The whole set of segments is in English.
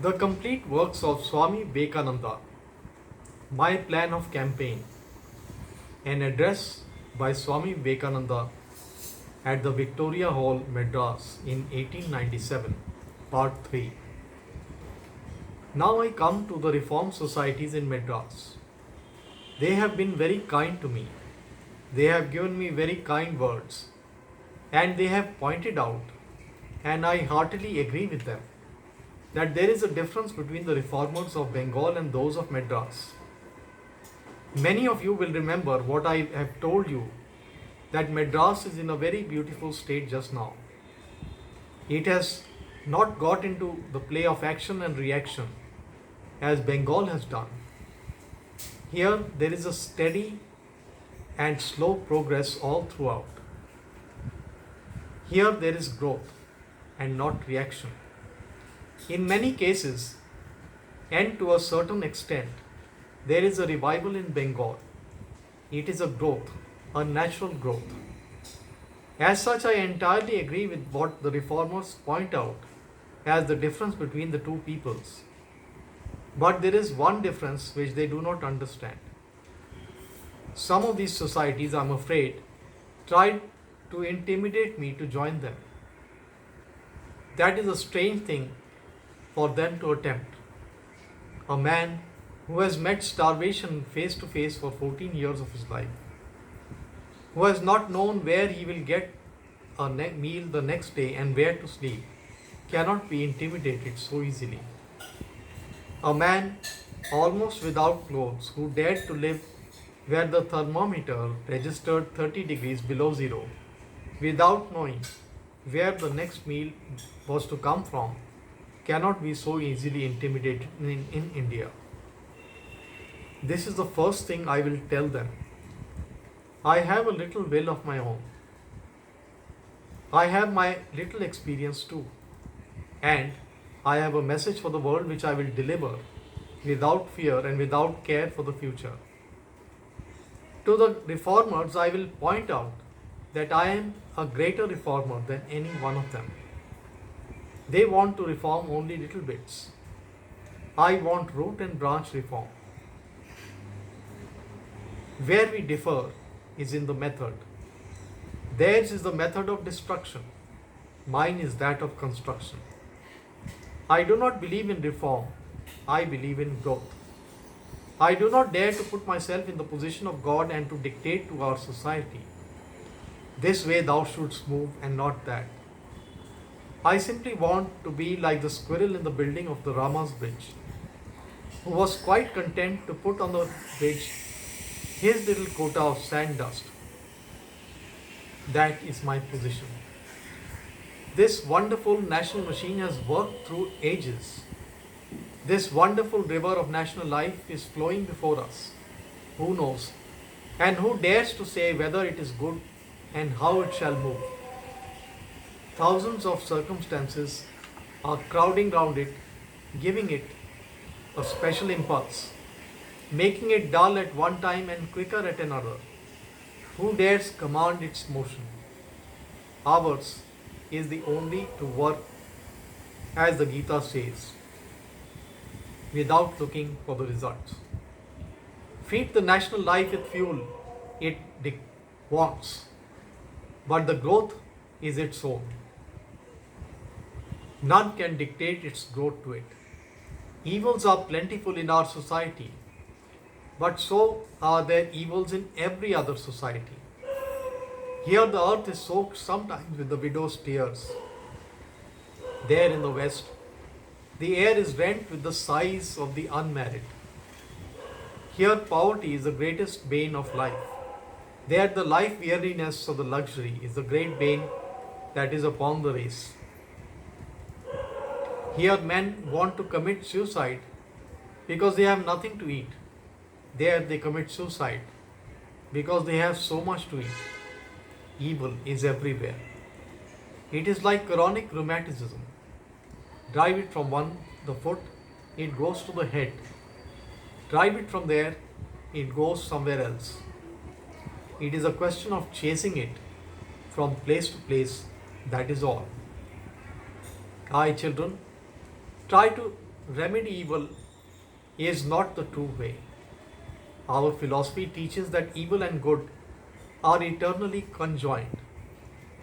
The complete works of Swami Vivekananda, My Plan of Campaign, an address by Swami Vivekananda at the Victoria Hall, Madras in 1897, Part 3. Now I come to the Reform Societies in Madras. They have been very kind to me. They have given me very kind words, and they have pointed out, and I heartily agree with them, that there is a difference between the reformers of Bengal and those of Madras. Many of you will remember what I have told you, that Madras is in a very beautiful state just now. It has not got into the play of action and reaction as Bengal has done. Here there is a steady and slow progress all throughout. Here there is growth and not reaction. In many cases, and to a certain extent, there is a revival in Bengal. It is a growth, a natural growth. As such, I entirely agree with what the reformers point out as the difference between the two peoples. But there is one difference which they do not understand. Some of these societies, I am afraid, tried to intimidate me to join them. That is a strange thing for them to attempt. A man who has met starvation face to face for 14 years of his life, who has not known where he will get a meal the next day and where to sleep, cannot be intimidated so easily. A man almost without clothes who dared to live where the thermometer registered 30 degrees below zero, without knowing where the next meal was to come from, cannot be so easily intimidated in India. This is the first thing I will tell them. I have a little will of my own. I have my little experience too. And I have a message for the world which I will deliver without fear and without care for the future. To the reformers, I will point out that I am a greater reformer than any one of them. They want to reform only little bits. I want root and branch reform. Where we differ is in the method. Theirs is the method of destruction. Mine is that of construction. I do not believe in reform. I believe in growth. I do not dare to put myself in the position of God and to dictate to our society, this way thou shouldst move and not that. I simply want to be like the squirrel in the building of the Rama's bridge, who was quite content to put on the bridge his little quota of sand dust. That is my position. This wonderful national machine has worked through ages. This wonderful river of national life is flowing before us. Who knows? And who dares to say whether it is good and how it shall move? Thousands of circumstances are crowding round it, giving it a special impulse, making it dull at one time and quicker at another. Who dares command its motion? Ours is the only to work, as the Gita says, without looking for the results. Feed the national life with fuel it wants, but the growth is its own. None can dictate its growth to it. Evils are plentiful in our society, but so are there evils in every other society. Here the earth is soaked sometimes with the widow's tears. There in the west, the air is rent with the sighs of the unmarried. Here poverty is the greatest bane of life. There the life weariness of the luxury is the great bane that is upon the race. Here men want to commit suicide because they have nothing to eat. There they commit suicide because they have so much to eat. Evil is everywhere. It is like chronic rheumatism. Drive it from the foot, it goes to the head. Drive it from there, it goes somewhere else. It is a question of chasing it from place to place, that is all. I, children, try to remedy evil is not the true way. Our philosophy teaches that evil and good are eternally conjoined,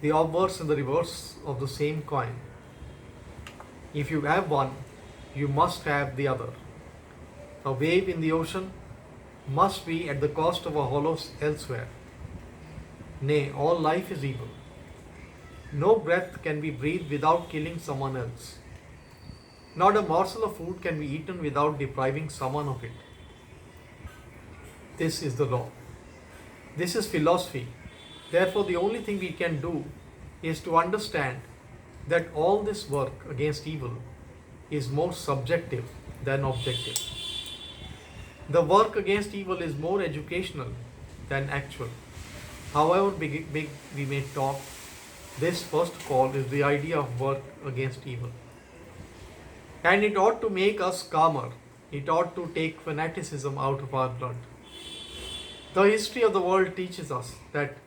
the obverse and the reverse of the same coin. If you have one, you must have the other. A wave in the ocean must be at the cost of a hollow elsewhere. Nay, all life is evil. No breath can be breathed without killing someone else. Not a morsel of food can be eaten without depriving someone of it. This is the law. This is philosophy. Therefore, the only thing we can do is to understand that all this work against evil is more subjective than objective. The work against evil is more educational than actual. However big we may talk, this first call is the idea of work against evil. And it ought to make us calmer. It ought to take fanaticism out of our blood. The history of the world teaches us that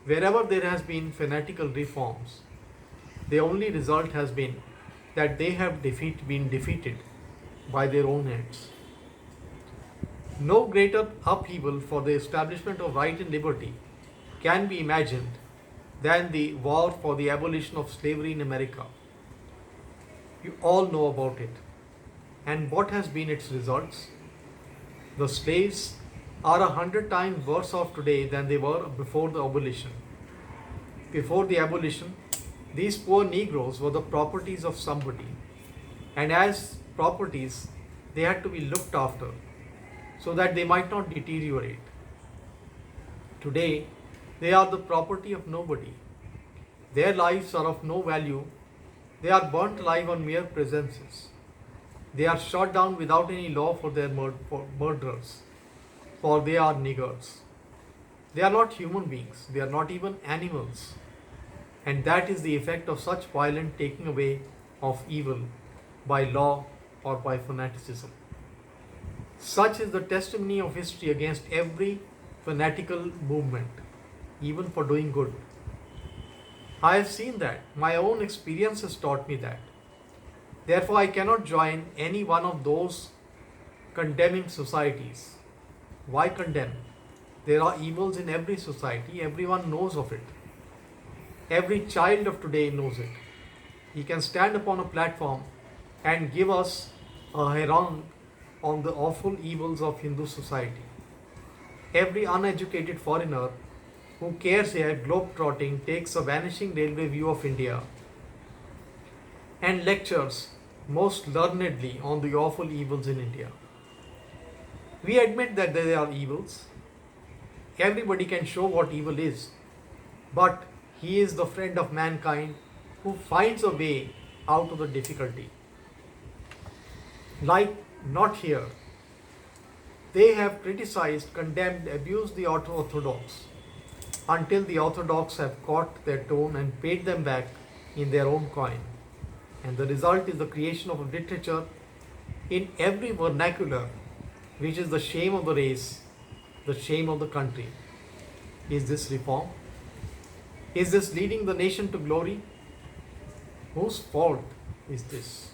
wherever there has been fanatical reforms, the only result has been that they have been defeated by their own hands. No greater upheaval for the establishment of right and liberty can be imagined than the war for the abolition of slavery in America. You all know about it. And what has been its results? The slaves are 100 times worse off today than they were before the abolition. Before the abolition, these poor Negroes were the properties of somebody, and as properties, they had to be looked after so that they might not deteriorate. Today, they are the property of nobody. Their lives are of no value. They are burnt alive on mere presences. They are shot down without any law for their murderers, for they are niggers. They are not human beings. They are not even animals. And that is the effect of such violent taking away of evil by law or by fanaticism. Such is the testimony of history against every fanatical movement, even for doing good. I have seen that. My own experience has taught me that. Therefore, I cannot join any one of those condemning societies. Why condemn? There are evils in every society. Everyone knows of it. Every child of today knows it. He can stand upon a platform and give us a harangue on the awful evils of Hindu society. Every uneducated foreigner who cares here globe-trotting takes a vanishing railway view of India and lectures most learnedly on the awful evils in India. We admit that there are evils. Everybody can show what evil is, but he is the friend of mankind who finds a way out of the difficulty. Like not here, they have criticized, condemned, abused the orthodox until the orthodox have caught their tone and paid them back in their own coin. And the result is the creation of a literature in every vernacular, which is the shame of the race, the shame of the country. Is this reform? Is this leading the nation to glory? Whose fault is this?